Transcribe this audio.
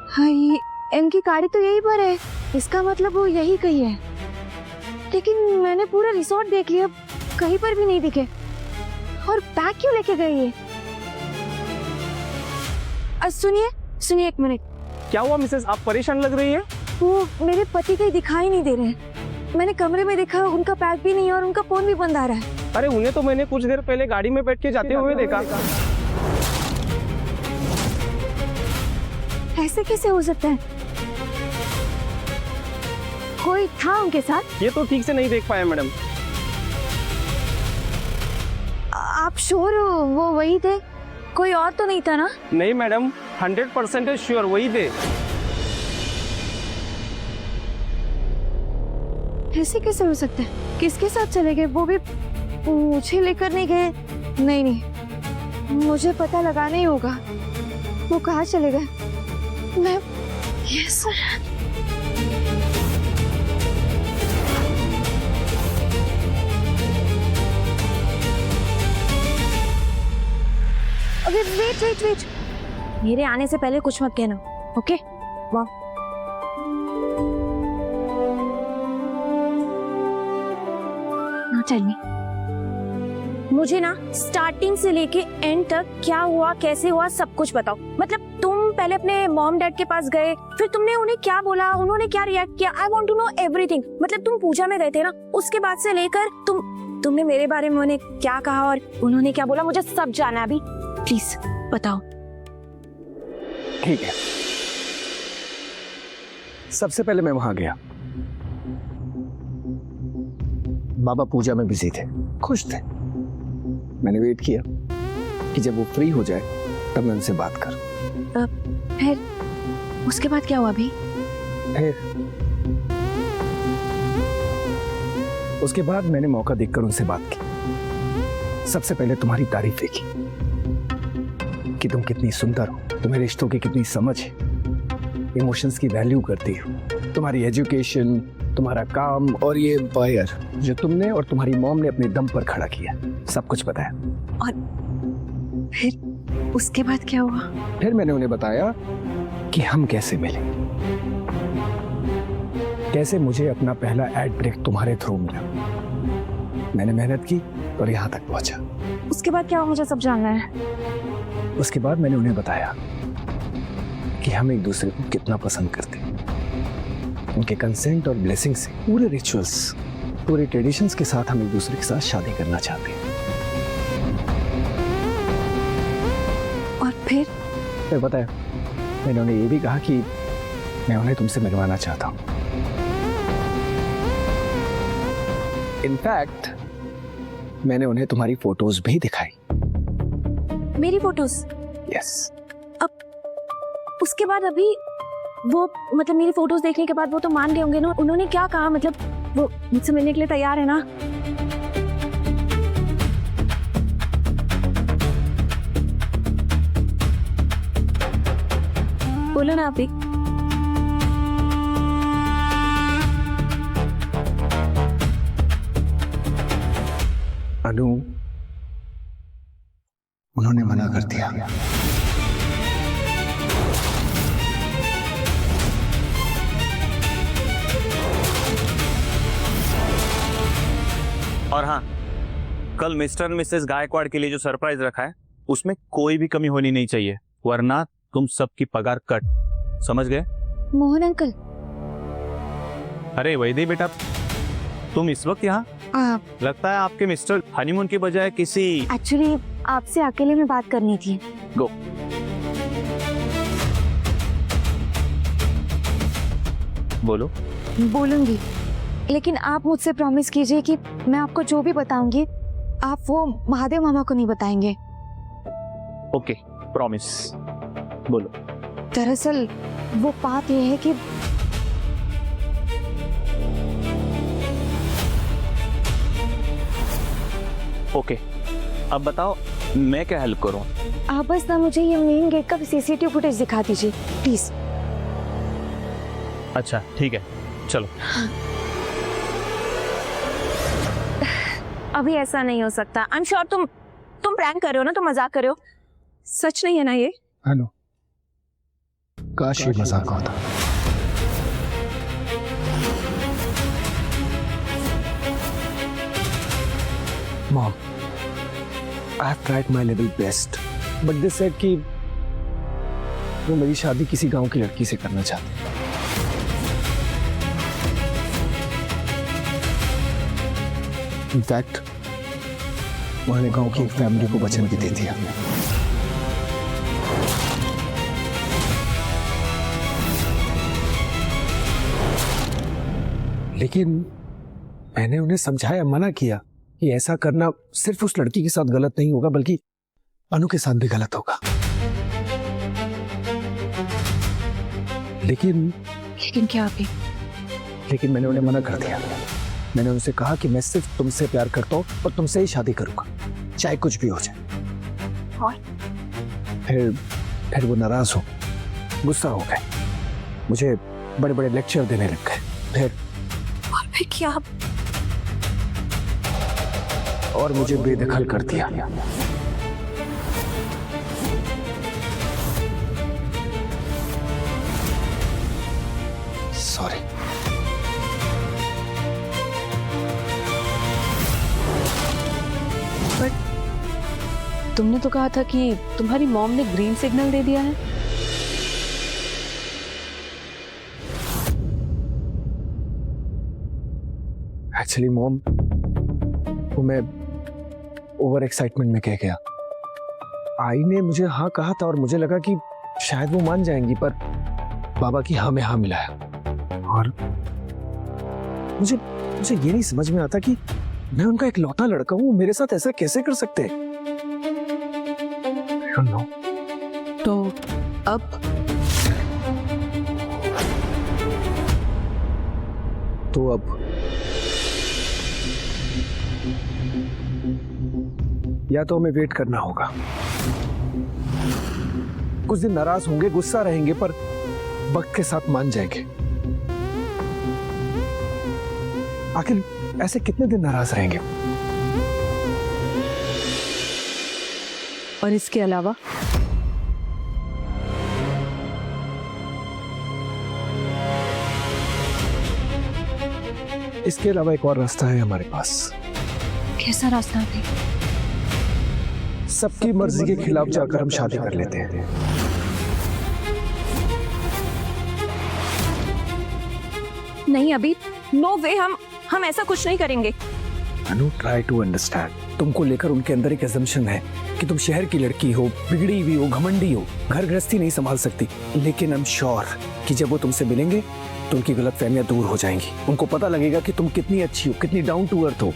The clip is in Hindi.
हाँ, इनकी गाड़ी तो यहीं पर है, इसका मतलब वो यही कहीं है। लेकिन मैंने पूरा रिसोर्ट देख लिया, कहीं पर भी नहीं दिखे। और बैग क्यों लेके गई है? सुनिए सुनिए, एक मिनट। क्या हुआ मिसेस, आप परेशान लग रही हैं? वो मेरे पति कहीं दिखाई नहीं दे रहे हैं। मैंने कमरे में देखा, उनका बैग भी नहीं है और उनका फोन भी बंद आ रहा है। अरे उन्हें तो मैंने कुछ देर पहले गाड़ी में बैठ के जाते हुए देखा। ऐसे कैसे हो सकता है? कोई था उनके साथ? ये तो ठीक से नहीं देख पाया मैडम। आप श्योर हो वो वही थे? कोई और तो नहीं था ना? नहीं मैडम, 100% श्योर वही थे। ऐसे कैसे हो सकता है? किसके साथ चले गए? वो भी मुझे लेकर नहीं गए? नहीं नहीं, मुझे पता लगाना ही होगा वो कहाँ चले गए। मैं यस सर। अबे वेट वेट वेट, मेरे आने से पहले कुछ मत कहना, ओके? वाह, ना चलनी। मुझे ना स्टार्टिंग से लेके एंड तक क्या हुआ, कैसे हुआ, सब कुछ बताओ। मतलब तुम पहले अपने मॉम डैड के पास गए, फिर तुमने उन्हें क्या बोला, उन्होंने क्या रिएक्ट किया। I want to know everything. मतलब तुम पूजा में गए थे ना, उसके बाद से लेकर तुमने मेरे बारे में उन्हें क्या कहा और उन्होंने क्या बोला, मुझे सब जानना है अभी। प्लीज बताओ। ठीक है, सबसे पहले मैं वहां गया। बाबा पूजा में बिजी थे, खुश थे। मैंने वेट किया कि जब वो फ्री हो जाए तब मैं उनसे बात करूं। फिर उसके बाद क्या हुआ अभी? उसके बाद मैंने मौका देखकर उनसे बात की। सबसे पहले तुम्हारी तारीफ देखी कि तुम कितनी सुंदर हो, तुम्हें रिश्तों की कितनी समझ है, इमोशंस की वैल्यू करती हो, तुम्हारी एजुकेशन, तुम्हारा काम और ये एम्पायर जो तुमने और तुम्हारी मॉम ने अपने दम पर खड़ा किया, सब कुछ बताया। और फिर उसके बाद क्या हुआ? फिर मैंने उन्हें बताया कि हम कैसे मिले, कैसे मुझे अपना पहला एड ब्रेक तुम्हारे थ्रू मिला। मैंने मेहनत की और यहाँ तक पहुंचा। उसके बाद क्या हुआ, मुझे सब जानना है। उसके बाद मैंने उन्हें बताया कि हम एक दूसरे को कितना पसंद करते हैं। उनके कंसेंट और ब्लेसिंग से पूरे रिचुअल्स, पूरे ट्रेडिशंस के साथ हम एक दूसरे के साथ शादी करना चाहते हैं। और फिर बताया, मैंने उन्हें ये भी कहा कि मैं उन्हें तुमसे मिलवाना चाहता हूँ। इनफैक्ट मैंने उन्हें तुम्हारी फोटोज भी दिखाई। मेरी फोटोज? यस। अब उसके बाद अभी वो, मतलब मेरी फोटोज देखने के बाद वो तो मान गए होंगे ना? उन्होंने क्या कहा? मतलब वो मुझसे मिलने के लिए तैयार है ना? बोलो ना आप भी। अनु, उन्होंने मना कर दिया। और हाँ, कल मिस्टर और मिसेस गायकवाड़ के लिए जो सरप्राइज रखा है उसमें कोई भी कमी होनी नहीं चाहिए, वरना तुम सबकी पगार कट। समझ गए? मोहन अंकल। अरे वैदे बेटा, तुम इस वक्त यहाँ? लगता है आपके मिस्टर हनीमून की बजाय किसी। एक्चुअली आपसे अकेले में बात करनी थी। गो। बोलो। बोलूंगी, लेकिन आप मुझसे प्रॉमिस कीजिए कि मैं आपको जो भी बताऊंगी आप वो महादेव मामा को नहीं बताएंगे। Okay, promise. बोलो। दरअसल वो बात यह है कि ओके, अब बताओ मैं क्या हेल्प करूं? आप बस ना मुझे ये मेन गेट का सीसीटीवी फुटेज दिखा दीजिए प्लीज। अच्छा ठीक है, चलो। अभी ऐसा नहीं हो सकता। आई एम श्योर तुम प्रैंक कर रहे हो ना, तुम मजाक कर रहे हो, सच नहीं है ना ये? हेलो, काश ये मजाक होता। Mom, I have tried my level best, but they said कि वो मेरी शादी किसी गांव की लड़की से करना चाहते हैं। इनफैक्ट उन्होंने गांव की एक फैमिली को वचन भी दे दिया। लेकिन मैंने उन्हें समझाया, मना किया कि ऐसा करना सिर्फ उस लड़की के साथ गलत नहीं होगा बल्कि अनु के साथ भी गलत होगा। लेकिन क्या अभी? लेकिन मैंने उन्हें मना कर दिया। मैंने उनसे कहा कि मैं सिर्फ तुमसे प्यार करता हूं और तुमसे ही शादी करूंगा, चाहे कुछ भी हो जाए। और फिर वो नाराज हो, गुस्सा हो गए, मुझे बड़े बड़े लेक्चर देने लग गए। फिर क्या? और मुझे बेदखल कर दिया। सॉरी। बट तुमने तो कहा था कि तुम्हारी मॉम ने ग्रीन सिग्नल दे दिया है। एक्चुअली मॉम, वो मैं ओवर एक्साइटमेंट में कह गया। आई ने मुझे हाँ कहा था और मुझे लगा कि शायद वो मान जाएंगी, पर बाबा की हाँ में हाँ मिलाया। और मुझे ये नहीं समझ में आता कि मैं उनका एक लौता लड़का हूं, मेरे साथ ऐसा कैसे कर सकते हैं? I don't know. तो अब या तो हमें वेट करना होगा। कुछ दिन नाराज होंगे, गुस्सा रहेंगे, पर वक्त के साथ मान जाएंगे। आखिर ऐसे कितने दिन नाराज रहेंगे? और इसके अलावा एक और रास्ता है हमारे पास। कैसा रास्ता है? सबकी मर्जी के खिलाफ जाकर हम शादी कर लेते हैं। नहीं अभी, नो वे, हम ऐसा कुछ नहीं करेंगे। अनु, ट्राई टू अंडरस्टैंड। तुमको लेकर उनके अंदर एक assumption है कि तुम शहर की लड़की हो, बिगड़ी हुई हो, घमंडी हो, घर गृहस्थी नहीं संभाल सकती। लेकिन आई एम श्योर कि जब वो तुमसे मिलेंगे तो उनकी गलतफहमियां दूर हो जाएंगी। उनको पता लगेगा कि तुम कितनी अच्छी हो, कितनी डाउन टू अर्थ हो।